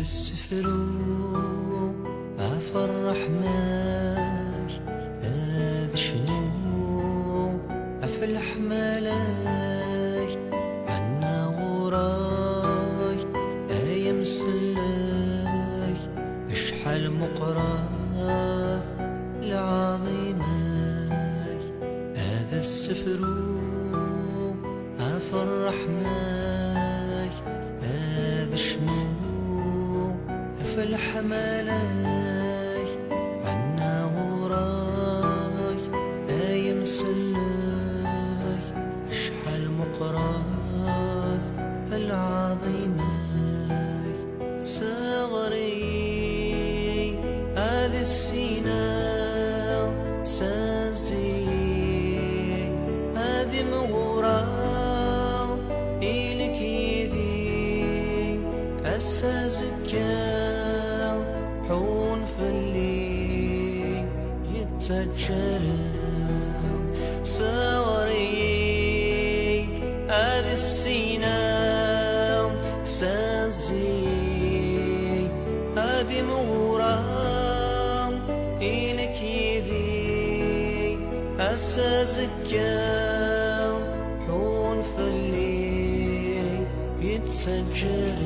السفر أفرح ماي هذا شنو أفلح مالاي عنا وراي أيام سلاي أشحال مقراث العظيماي هذا السفر أفرح ماي هذا شنو أفلح مالاي عنا وراي أيام سلاي أشحال مقراث العظيماي صغري هذه السينا سازي هذه مغورة إلك يدي أسازكا حون في الليل يتسجر صغري هذه السينا سازي هذه مغورة إلك يدي أسازكا حون في الليل يتسجر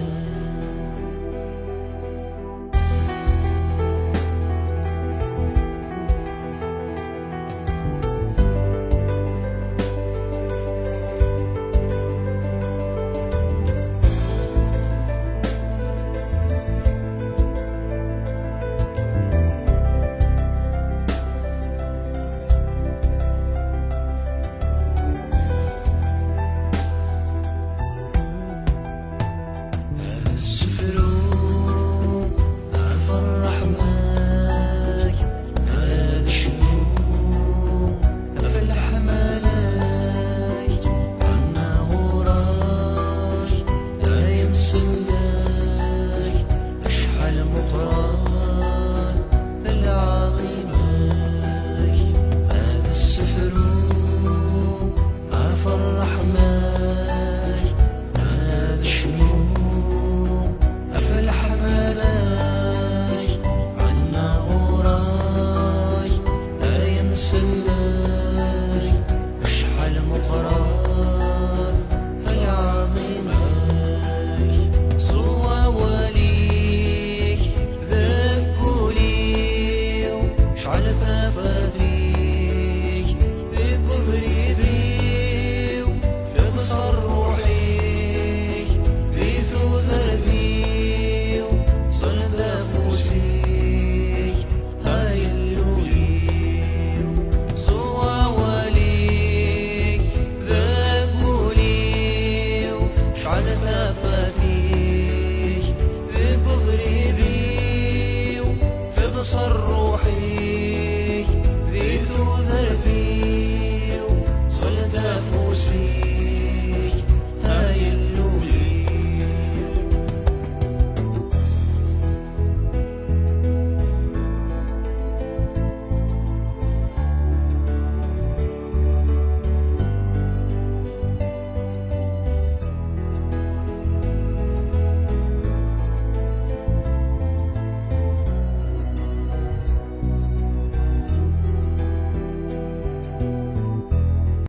صر روحي